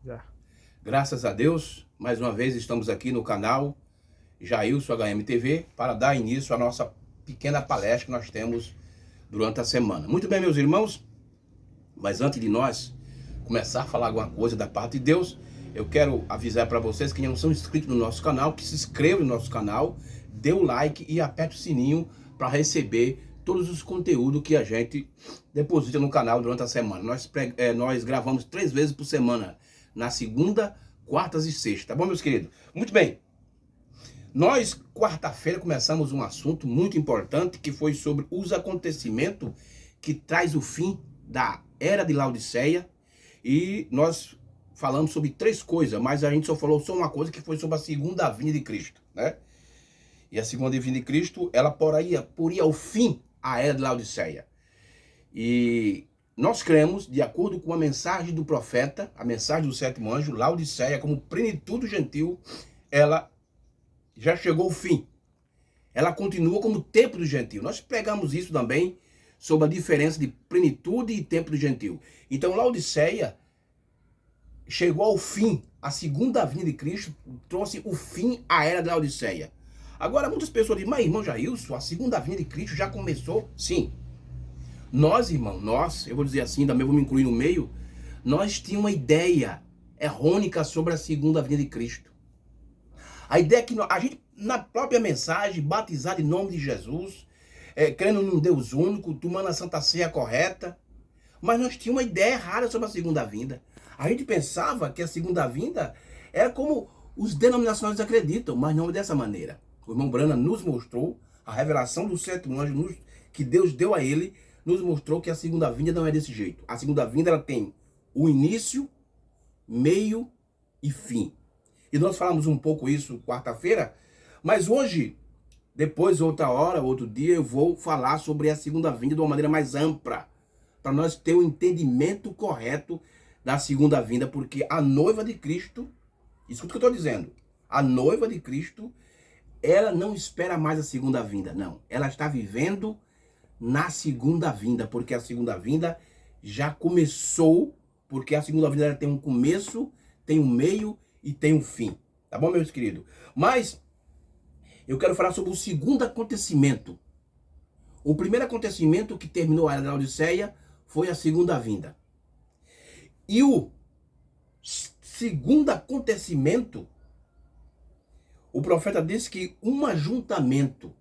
Já. Graças a Deus, mais uma vez estamos aqui no canal Jailson HMTV para dar início à nossa pequena palestra que nós temos durante a semana. Muito bem, meus irmãos, mas antes de nós começar a falar alguma coisa da parte de Deus, eu quero avisar para vocês que não são inscritos no nosso canal, que se inscrevam no nosso canal, dê o like e aperte o sininho para receber todos os conteúdos que a gente deposita no canal durante a semana. Nós gravamos 3 vezes por semana, na segunda, quartas e sexta, tá bom, meus queridos? Muito bem, nós quarta-feira começamos um assunto muito importante que foi sobre os acontecimentos que traz o fim da era de Laodiceia, e nós falamos sobre 3 coisas, mas a gente só falou só uma coisa, que foi sobre a segunda vinda de Cristo, né? E a segunda vinda de Cristo, ela poria ao fim a era de Laodiceia. E nós cremos, de acordo com a mensagem do profeta, a mensagem do sétimo anjo, Laodiceia, como plenitude gentil, ela já chegou ao fim. Ela continua como tempo do gentil. Nós pregamos isso também, sobre a diferença de plenitude e tempo do gentil. Então, Laodiceia chegou ao fim. A segunda vinda de Cristo trouxe o fim à era de Laodiceia. Agora, muitas pessoas dizem, mas irmão Jailson, a segunda vinda de Cristo já começou? Sim. Nós, irmão, eu vou dizer assim, também vou me incluir no meio, nós tínhamos uma ideia errônea sobre a segunda vinda de Cristo. A ideia é que a gente, na própria mensagem, batizado em nome de Jesus, crendo num Deus único, tomando a Santa Ceia correta, mas nós tínhamos uma ideia errada sobre a segunda vinda. A gente pensava que a segunda vinda era como os denominacionais acreditam, mas não dessa maneira. O irmão Brana nos mostrou, a revelação do sétimo anjo que Deus deu a ele, nos mostrou que a segunda vinda não é desse jeito. A segunda vinda, ela tem o início, meio e fim. E nós falamos um pouco isso quarta-feira, mas hoje, depois, outra hora, outro dia, eu vou falar sobre a segunda vinda de uma maneira mais ampla, para nós ter o entendimento correto da segunda vinda, porque a noiva de Cristo, escuta o que eu estou dizendo, a noiva de Cristo, ela não espera mais a segunda vinda, não. Ela está vivendo na segunda vinda, porque a segunda vinda já começou, porque a segunda vinda tem um começo, tem um meio e tem um fim. Tá bom, meus queridos? Mas eu quero falar sobre o segundo acontecimento. O primeiro acontecimento que terminou a era da Laodiceia foi a segunda vinda. E o segundo acontecimento, o profeta disse que um ajuntamento,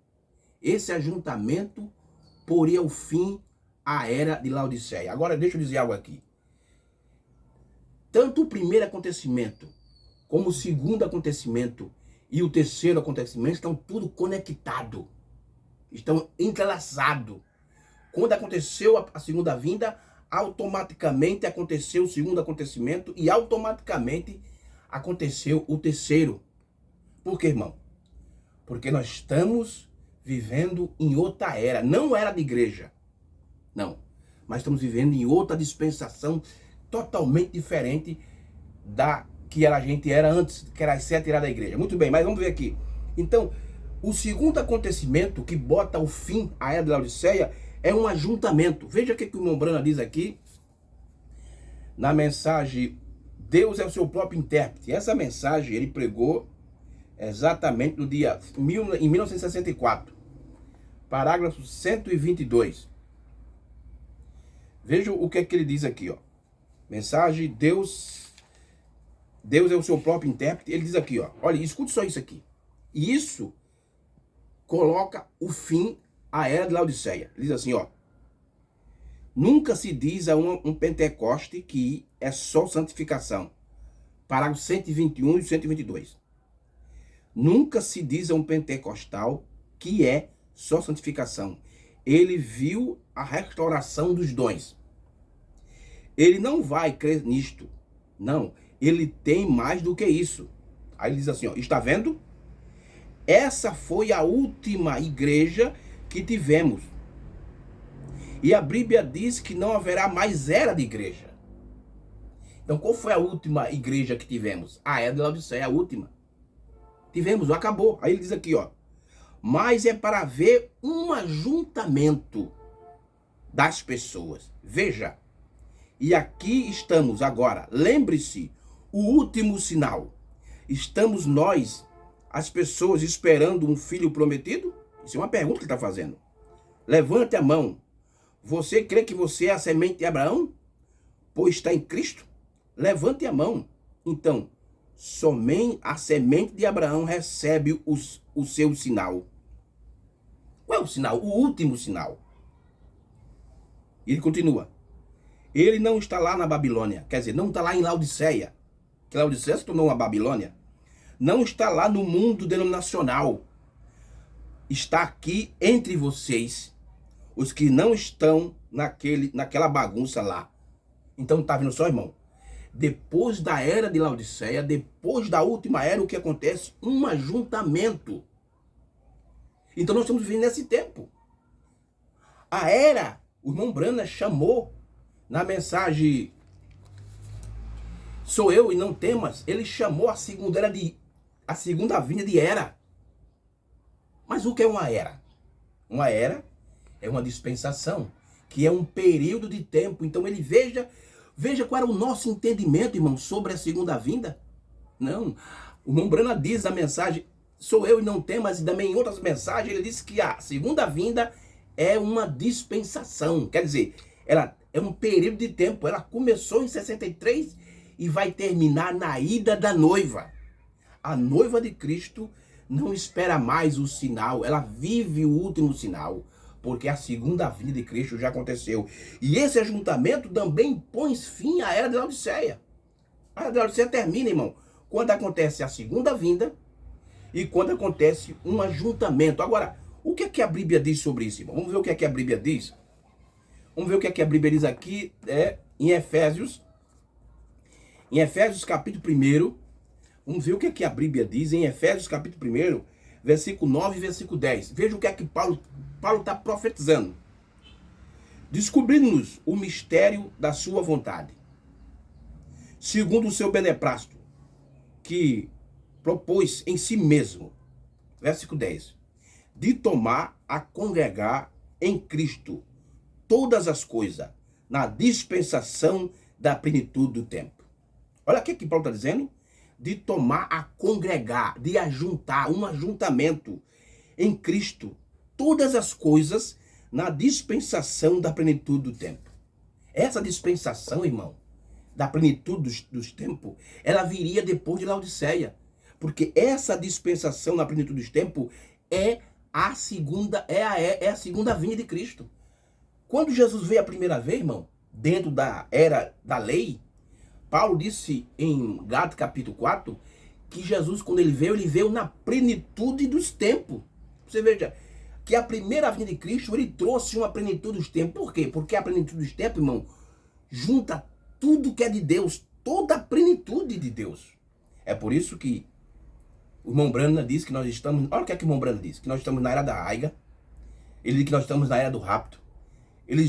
esse ajuntamento poria o fim à era de Laodiceia. Agora deixa eu dizer algo aqui. Tanto o primeiro acontecimento, como o segundo acontecimento e o terceiro acontecimento estão tudo conectado. Estão entrelaçados. Quando aconteceu a segunda vinda, automaticamente aconteceu o segundo acontecimento e automaticamente aconteceu o terceiro. Por quê, irmão? Porque nós estamos vivendo em outra era, não era de igreja, não, mas estamos vivendo em outra dispensação totalmente diferente da que a gente era antes, que era ser tirada da igreja. Muito bem, mas vamos ver aqui. Então, o segundo acontecimento que bota o fim à era de Laodiceia é um ajuntamento. Veja o que o irmão Brana diz aqui, na mensagem Deus é o seu próprio intérprete. Essa mensagem ele pregou exatamente no dia em 1964, parágrafo 122. Veja o que é que ele diz aqui, ó. Mensagem Deus é o seu próprio intérprete. Ele diz aqui, ó. Olha, escute só isso aqui. E isso coloca o fim à era de Laodiceia. Ele diz assim, ó. Nunca se diz a um Pentecoste que é só santificação. Parágrafo 121 e 122. Nunca se diz a um pentecostal que é só santificação. Ele viu a restauração dos dons. Ele não vai crer nisto. Não, ele tem mais do que isso. Aí ele diz assim, ó, está vendo? Essa foi a última igreja que tivemos. E a Bíblia diz que não haverá mais era de igreja. Então qual foi a última igreja que tivemos? A era de Laodiceia, a última. Tivemos, acabou. Aí ele diz aqui, ó. Mas é para ver um ajuntamento das pessoas. Veja. E aqui estamos agora. Lembre-se, o último sinal. Estamos nós, as pessoas, esperando um filho prometido? Isso é uma pergunta que ele está fazendo. Levante a mão. Você crê que você é a semente de Abraão? Pois está em Cristo? Levante a mão. Então, somente a semente de Abraão recebe o seu sinal. Qual é o sinal? O último sinal. Ele continua. Ele não está lá na Babilônia. Quer dizer, não está lá em Laodiceia. Que Laodiceia se tornou uma Babilônia. Não está lá no mundo denominacional. Está aqui entre vocês, os que não estão naquela bagunça lá. Então, tá vendo só, irmão? Depois da era de Laodiceia, depois da última era, o que acontece? Um ajuntamento. Então, nós estamos vivendo nesse tempo. A era, o irmão Branham chamou na mensagem Sou eu e não temas, ele chamou a segunda vinda de era. Mas o que é uma era? Uma era é uma dispensação, que é um período de tempo. Então ele veja qual era o nosso entendimento, irmão, sobre a segunda vinda. Não, o irmão Branham diz na mensagem, sou eu e não temas, e também em outras mensagens ele diz que a segunda vinda é uma dispensação. Quer dizer, ela é um período de tempo. Ela começou em 63 e vai terminar na ida da noiva. A noiva de Cristo não espera mais o sinal, ela vive o último sinal, porque a segunda vinda de Cristo já aconteceu. E esse ajuntamento também põe fim à era de Laodiceia. A era de Laodiceia termina, irmão, quando acontece a segunda vinda e quando acontece um ajuntamento. Agora, o que é que a Bíblia diz sobre isso, irmão? Vamos ver o que é que a Bíblia diz? Vamos ver o que é que a Bíblia diz aqui, em Efésios capítulo 1. Vamos ver o que é que a Bíblia diz em Efésios capítulo 1, versículo 9 e versículo 10. Veja o que é que Paulo está profetizando. Descobrindo-nos o mistério da sua vontade, segundo o seu beneplácito, que propôs em si mesmo, versículo 10, de tomar a congregar em Cristo todas as coisas, na dispensação da plenitude do tempo. Olha o que Paulo está dizendo. De tomar a congregar, de ajuntar, um ajuntamento em Cristo, todas as coisas na dispensação da plenitude do tempo. Essa dispensação, irmão, da plenitude dos tempos, ela viria depois de Laodiceia, porque essa dispensação na plenitude dos tempos é a segunda vinda de Cristo. Quando Jesus veio a primeira vez, irmão, dentro da era da lei, Paulo disse em Gálatas capítulo 4, que Jesus, quando ele veio na plenitude dos tempos. Você veja, que a primeira vinda de Cristo, ele trouxe uma plenitude dos tempos. Por quê? Porque a plenitude dos tempos, irmão, junta tudo que é de Deus, toda a plenitude de Deus. É por isso que o irmão Branham diz que nós estamos... Olha o que é que o irmão Branham diz, que nós estamos na era da aiga. Ele diz que nós estamos na era do rapto. Ele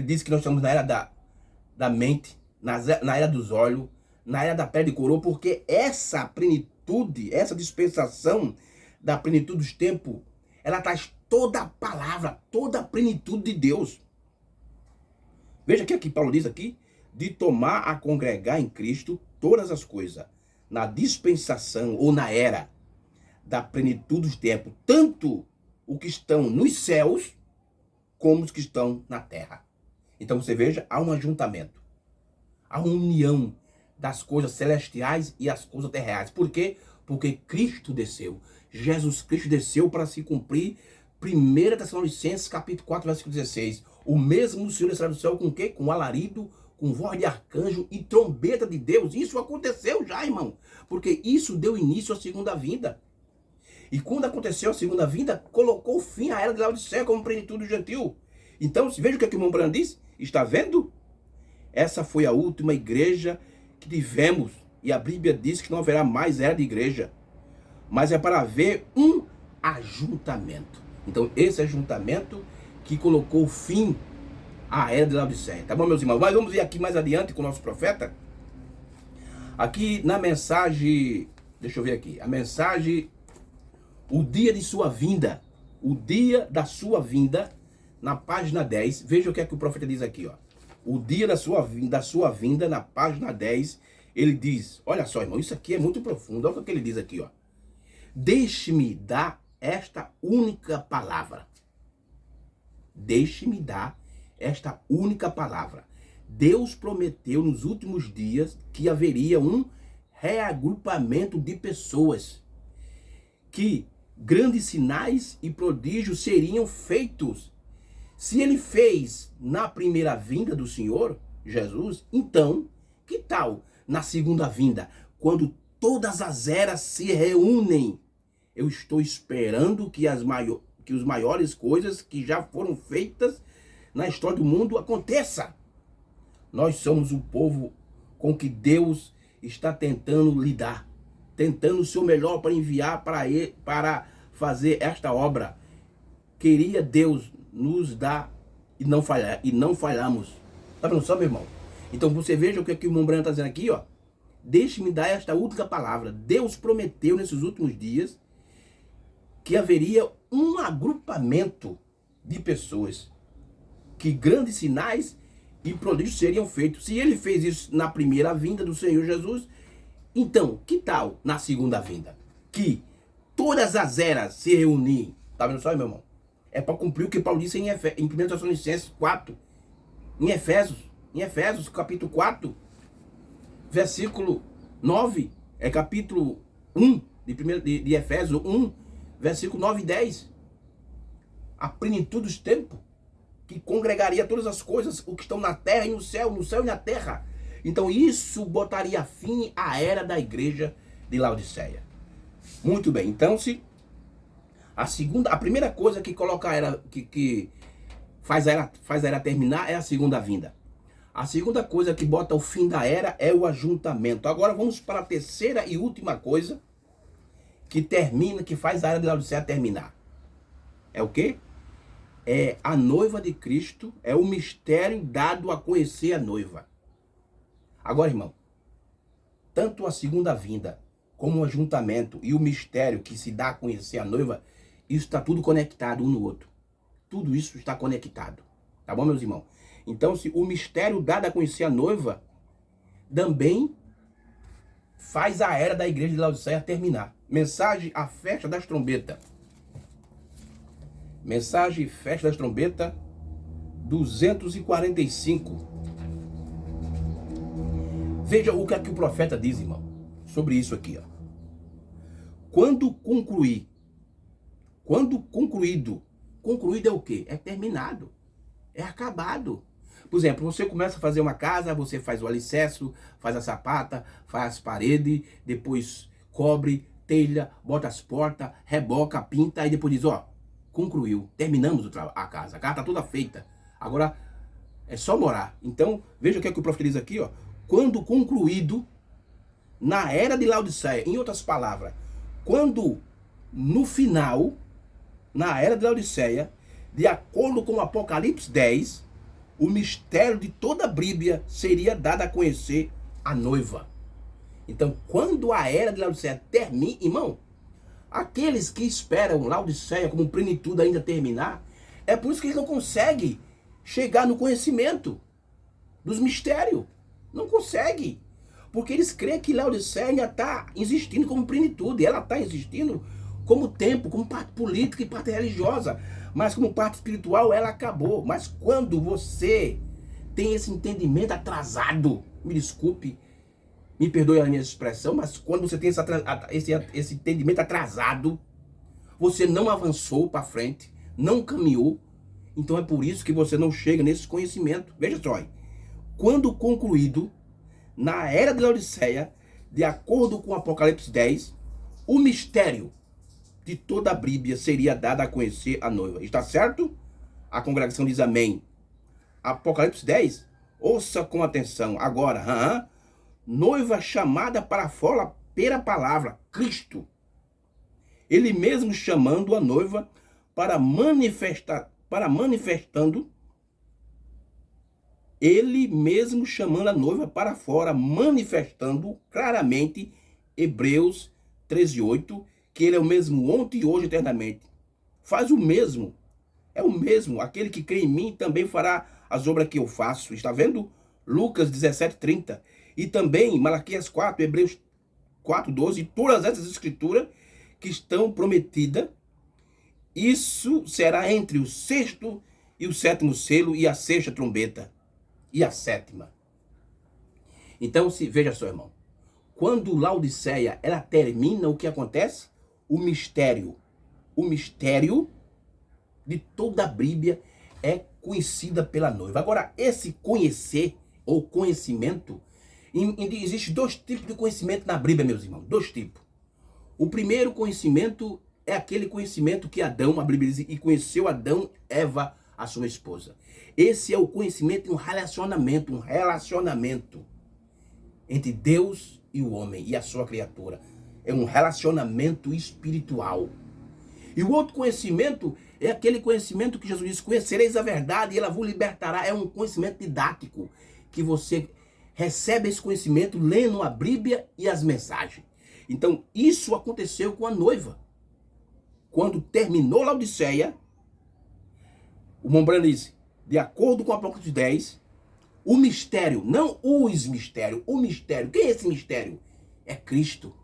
diz que nós estamos na era da mente, na era dos olhos, na era da pele de coroa, porque essa plenitude, essa dispensação da plenitude dos tempos, ela traz toda a palavra, toda a plenitude de Deus. Veja o que Paulo diz aqui, de tomar a congregar em Cristo todas as coisas, na dispensação ou na era da plenitude dos tempos, tanto os que estão nos céus, como os que estão na terra. Então você veja, há um ajuntamento. A união das coisas celestiais e as coisas terrestres. Por quê? Porque Cristo desceu. Jesus Cristo desceu para se cumprir 1 Tessalonicenses capítulo 4, versículo 16. O mesmo Senhor descerá do céu com o quê? Com alarido, com voz de arcanjo e trombeta de Deus. Isso aconteceu já, irmão. Porque isso deu início à segunda vinda. E quando aconteceu a segunda vinda, colocou fim à era de Laodiceia como plenitude gentil. Então, veja o que o irmão Branham diz. Está vendo? Essa foi a última igreja que tivemos. E a Bíblia diz que não haverá mais era de igreja. Mas é para haver um ajuntamento. Então, esse ajuntamento que colocou fim à era de Laodiceia. Tá bom, meus irmãos? Mas vamos ver aqui mais adiante com o nosso profeta. Aqui na mensagem... Deixa eu ver aqui. A mensagem... O dia de sua vinda. O dia da sua vinda. Na página 10. Veja o que é que o profeta diz aqui, ó. O dia da sua vinda, na página 10, ele diz, olha só, irmão, isso aqui é muito profundo, olha o que ele diz aqui, ó. Deixe-me dar esta única palavra. Deixe-me dar esta única palavra. Deus prometeu nos últimos dias que haveria um reagrupamento de pessoas, que grandes sinais e prodígios seriam feitos. Se ele fez na primeira vinda do Senhor Jesus, então, que tal na segunda vinda, quando todas as eras se reúnem? Eu estou esperando que as maiores coisas que já foram feitas na história do mundo aconteça. Nós somos o povo com que Deus está tentando lidar, tentando o seu melhor para enviar para fazer esta obra. Queria Deus nos dar e não falhamos. Tá vendo só, meu irmão? Então você veja o que o irmão Branham está dizendo aqui, ó. Deixe-me dar esta última palavra. Deus prometeu nesses últimos dias que haveria um agrupamento de pessoas, que grandes sinais e prodígios seriam feitos. Se ele fez isso na primeira vinda do Senhor Jesus, então, que tal na segunda vinda? Que todas as eras se reunirem. Tá vendo só, meu irmão? É para cumprir o que Paulo disse em 1 Tessalonicenses 4, em Efésios capítulo 4, versículo 9, é capítulo 1 de Efésios 1, versículo 9 e 10. A plenitude dos tempos, que congregaria todas as coisas, o que estão na terra e no céu e na terra. Então isso botaria fim à era da igreja de Laodiceia. Muito bem, então a primeira coisa que coloca a era, que faz a era terminar é a segunda vinda. A segunda coisa que bota o fim da era é o ajuntamento. Agora vamos para a terceira e última coisa que faz a era de Laodiceia terminar. É o quê? É a noiva de Cristo, é o mistério dado a conhecer a noiva. Agora, irmão, tanto a segunda vinda, como o ajuntamento e o mistério que se dá a conhecer a noiva, isso está tudo conectado um no outro. Tudo isso está conectado. Tá bom, meus irmãos? Então, se o mistério dado a conhecer a noiva, também faz a era da igreja de Laodiceia terminar. Mensagem, a festa das trombetas. Mensagem, festa das trombetas, 245. Veja o que aqui o profeta diz, irmão, sobre isso aqui, ó. Quando concluído é o quê? É terminado, é acabado. Por exemplo, você começa a fazer uma casa, você faz o alicerce, faz a sapata, faz as paredes, depois cobre, telha, bota as portas, reboca, pinta, e depois diz, ó, concluiu, terminamos a casa está toda feita, agora é só morar. Então, veja o que é que o profeta diz aqui, ó. Quando concluído, na era de Laodiceia, em outras palavras, quando no final, na era de Laodiceia, de acordo com o Apocalipse 10, o mistério de toda a Bíblia seria dado a conhecer a noiva. Então, quando a era de Laodiceia termina, irmão, aqueles que esperam Laodiceia como plenitude ainda terminar, é por isso que eles não conseguem chegar no conhecimento dos mistérios. Não conseguem. Porque eles creem que Laodiceia ainda está existindo como plenitude. Ela está existindo como tempo, como parte política e parte religiosa. Mas como parte espiritual, ela acabou. Mas quando você tem esse entendimento atrasado, me desculpe, me perdoe a minha expressão, mas quando você tem esse entendimento atrasado, você não avançou para frente, não caminhou, então é por isso que você não chega nesse conhecimento. Veja só, quando concluído, na era de Laodiceia, de acordo com Apocalipse 10, o mistério de toda a Bíblia seria dado a conhecer a noiva. Está certo? A congregação diz amém. Apocalipse 10, ouça com atenção. Agora, noiva chamada para fora pela palavra, Cristo. Ele mesmo chamando a noiva ele mesmo chamando a noiva para fora, manifestando claramente, Hebreus 13:8, que ele é o mesmo ontem, hoje, eternamente. Faz o mesmo, é o mesmo. Aquele que crê em mim também fará as obras que eu faço. Está vendo? Lucas 17:30. e também Malaquias 4, Hebreus 4:12, todas essas escrituras que estão prometidas, isso será entre o sexto e o sétimo selo e a sexta trombeta e a sétima. Então, veja só, irmão, quando Laodiceia ela termina, o que acontece? O mistério de toda a Bíblia é conhecida pela noiva. Agora, esse conhecer ou conhecimento, existe dois tipos de conhecimento na Bíblia, meus irmãos, dois tipos. O primeiro conhecimento é aquele conhecimento que Adão, a Bíblia diz, e conheceu Adão, Eva, a sua esposa. Esse é o conhecimento de um relacionamento entre Deus e o homem e a sua criatura. É um relacionamento espiritual. E o outro conhecimento é aquele conhecimento que Jesus disse: conhecereis a verdade e ela vos libertará. É um conhecimento didático, que você recebe esse conhecimento lendo a Bíblia e as mensagens. Então, isso aconteceu com a noiva. Quando terminou Laodiceia, o Mombrano diz, de acordo com Apocalipse 10, o mistério, não os mistérios, o mistério. Quem é esse mistério? É Cristo.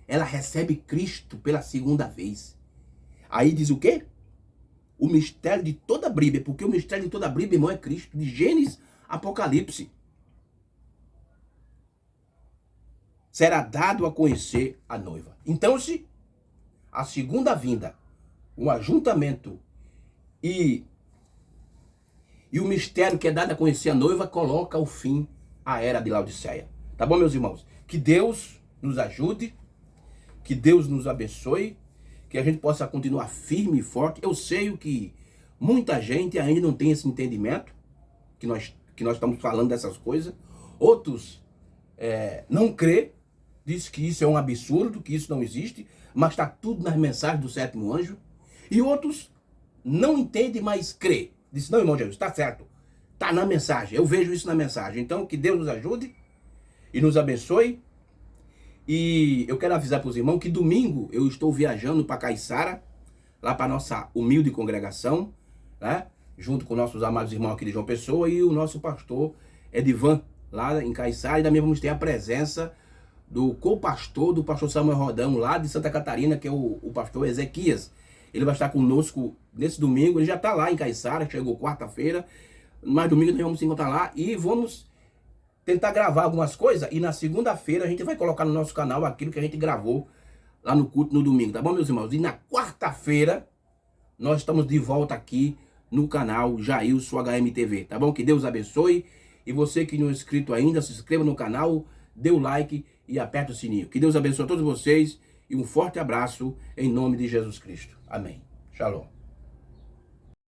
Ela recebe Cristo pela segunda vez. Aí diz o quê? O mistério de toda a Bíblia, porque o mistério de toda a Bíblia, irmão, é Cristo, de Gênesis a Apocalipse. Será dado a conhecer a noiva. Então, se a segunda vinda, o ajuntamento e o mistério que é dado a conhecer a noiva, coloca o fim à era de Laodiceia. Tá bom, meus irmãos? Que Deus nos ajude, que Deus nos abençoe, que a gente possa continuar firme e forte. Eu sei que muita gente ainda não tem esse entendimento, que nós estamos falando dessas coisas. Outros não crê, diz que isso é um absurdo, que isso não existe, mas está tudo nas mensagens do sétimo anjo. E outros não entendem, mas crê. Diz: não, irmão Jesus, está certo, está na mensagem, eu vejo isso na mensagem. Então, que Deus nos ajude e nos abençoe. E eu quero avisar para os irmãos que domingo eu estou viajando para Caiçara, lá para a nossa humilde congregação, né? Junto com nossos amados irmãos aqui de João Pessoa e o nosso pastor Edivan, lá em Caiçara. E também vamos ter a presença do co-pastor do pastor Samuel Rodão, lá de Santa Catarina, que é o pastor Ezequias. Ele vai estar conosco nesse domingo. Ele já está lá em Caiçara, chegou quarta-feira, mas domingo nós vamos se encontrar lá e vamos tentar gravar algumas coisas, e na segunda-feira a gente vai colocar no nosso canal aquilo que a gente gravou lá no culto no domingo, tá bom, meus irmãos? E na quarta-feira nós estamos de volta aqui no canal Jailson HMTV, tá bom? Que Deus abençoe, e você que não é inscrito ainda, se inscreva no canal, dê o like e aperta o sininho. Que Deus abençoe a todos vocês e um forte abraço em nome de Jesus Cristo. Amém. Shalom.